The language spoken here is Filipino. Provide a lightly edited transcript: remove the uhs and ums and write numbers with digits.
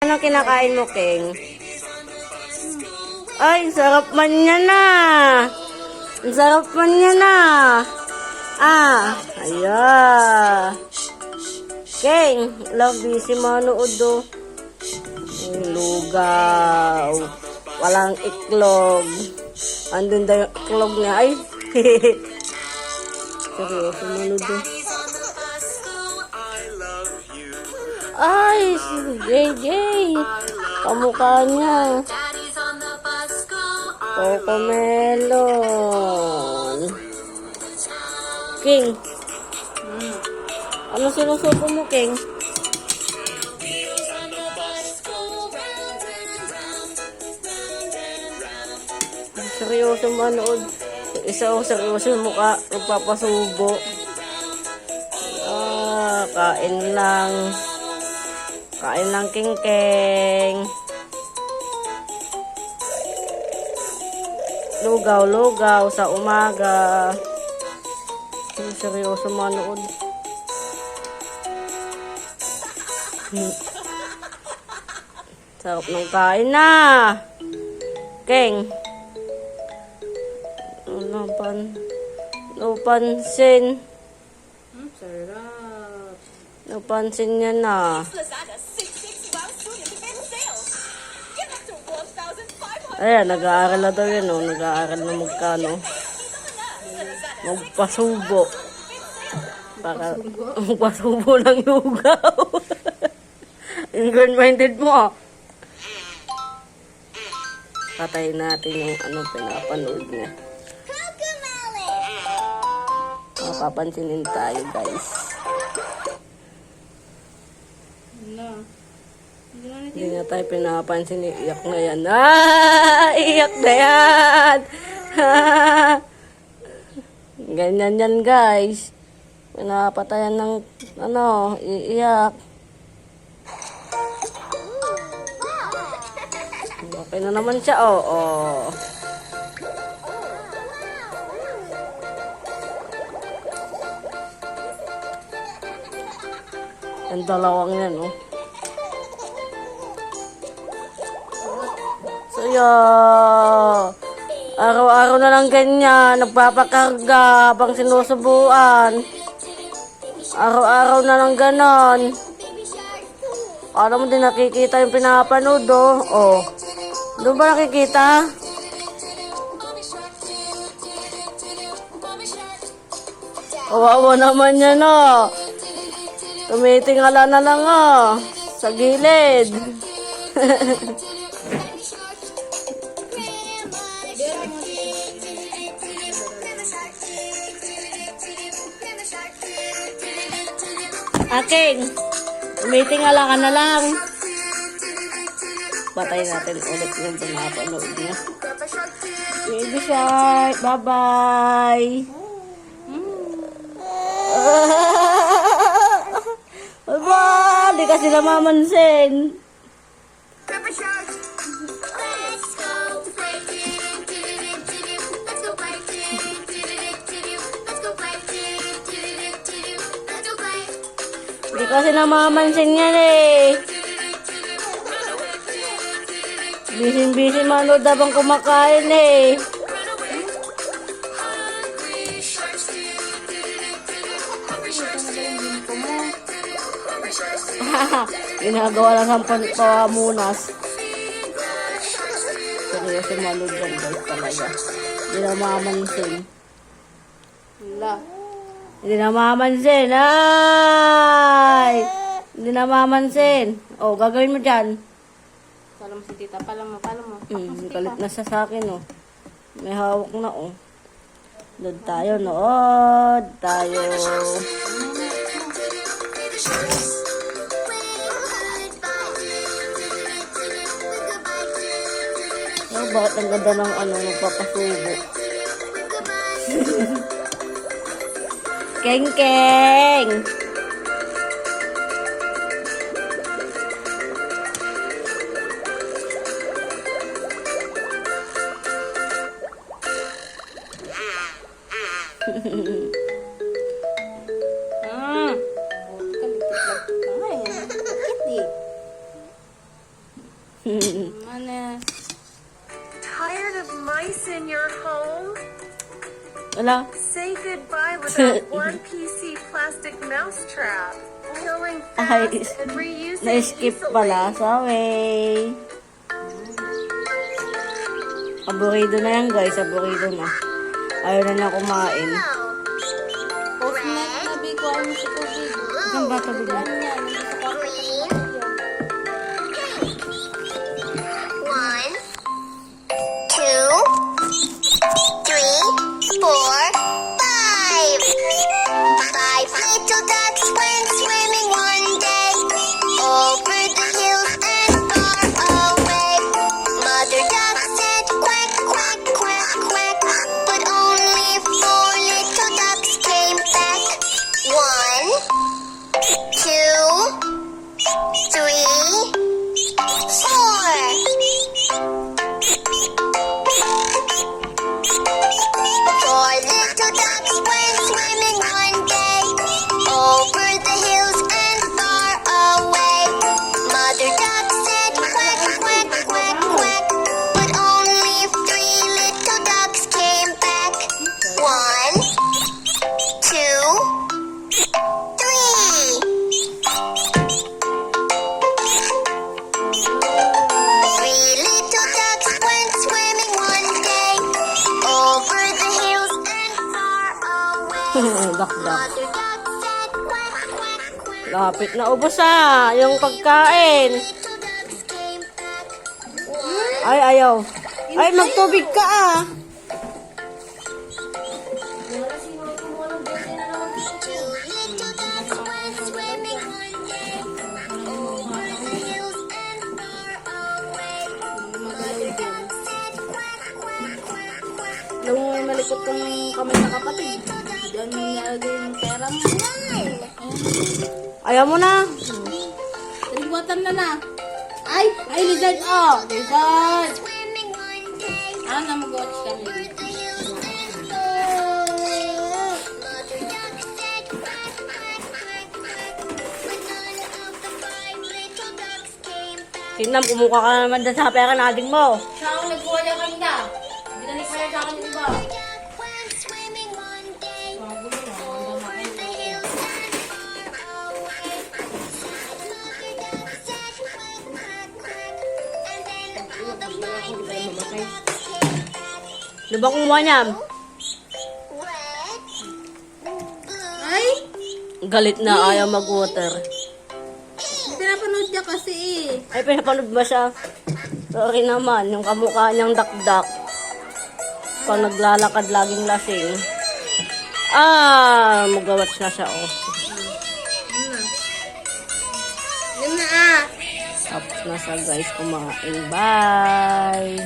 Ano kinakain mo, King? Ay, sarap man niya na. Ang sarap man niya na. Ayan. King, love busy manood do. Lugaw. Walang iklog. Andun daw yung iklog niya. Ay, seryoso manood do. Ay, si JJ. Kamukha niya. Cocomelon. King. Ano sinusubo mo, King? Seryoso manood. Isa o seryoso yung mukha. Magpapasubo. Kain lang. Kain lang, King. Lugaw sa umaga. Seryoso manood. Sarap ng kain na. King. No pansin. Sarap. No pansin niya na. Ayan, nag-aaral na daw yun, oh. Nag-aaral na magkano. Magpasubo. Para magpasubo ng lugaw. Ingrain-minded mo, ah. Patayin natin yung pinapanood niya. Mapapansinin tayo, guys. Hindi na tayo pinapansin. Iyak na yan. Iyak na yan. Ganyan yan, guys. Pinapatayan ng iiyak. Okay na naman siya, oh. Ang dalawang yan, oh. So, araw-araw na lang ganyan, nagpapakarga pang sinusubuan. Araw-araw na lang ganon. Alam mo din nakikita yung pinapanood, oh. Doon ba nakikita? Kawawa naman yan, oh. Tumitingala na lang, oh. Sa gilid. Aking, tumitingala ka na lang. Patayin natin ulit yung pinapanood niya. Baby shark, bye-bye. Bye-bye, di kasi namamansin. Di kasi namamansin yan, eh. Busy manood habang kumakain, eh. Ginagawa lang ang pamunas. Seryoso manood yan, guys, talaga. Hindi namamansin. Hindi namamansin. Ay! Hindi namamansin. Oh, gagawin mo dyan. Pala mo si tita. Pala mo. Galit na siya sa akin, oh. May hawak na, oh. Nood tayo. Oh, bakit ang ganda ng magpapasubo? Keng! Mana. Tired of mice in your home? Wala. Say goodbye with our one PC plastic mousetrap. Killing fast Ay, and reusing na-skip easily. pala. Sorry. Aburido na yan, guys. Aburido na. Ayaw na niya kumain. Post na nabi ko ang si Kobe. Isang bata bigla. Ano yan? Hindi sa kwarto kasi yan. One, two, three, four, five. Five little ducks went swimming one day over the hills and far away. Mother duck said quack, quack, quack, quack, but only four little ducks came back. One, two, three, four. Four little ducks went swimming one day over the hills and far away. Mother duck said quack, quack, quack, quack, but only three little ducks came back. One, two, three. Three little ducks went swimming one day over the hills and far away. Dakdak. Mother duck said quack, quack, quack. Lapit na ubos yung pagkain. Little ducks came back. Ay, ayaw. Ay, magtubig ka Two little ducks went swimming one day over the hills and far away. Mother duck said quack, quack, quack, quack. Alam mo, may malikot kang kamay na kapatid. Diyan mo nilalagay yung pera mo. Ayaw mo na. Talibuatan na na. Ay, lizard, oh. Lizard. Swimming one day Ano na mag-watch kami? over the hills and far away. Mother duck said quack, quack, quack, quack, but none of the five little ducks came back. Tingnan, kumuha ka naman dyan sa pera natin mo. Siya ako nagkuha niya kanina. Binalik pa niya sa akin yung iba. Duck went swimming one day Mga gulo na. over the hills and far away. Mother duck said quack, quack, quack, and then all the five little ducks came back. Di ba kumuha niyan? Red, blue, Ay, Galit na, ayaw mag-water. pinapanood niya kasi eh. Ay, pinapanood ba siya? Sorry naman, yung kamukha niyang dakdak. Pag naglalakad, laging lasing. Magawats na siya, oh. Yun na ah. Tapos na siya, guys, kumain. Bye!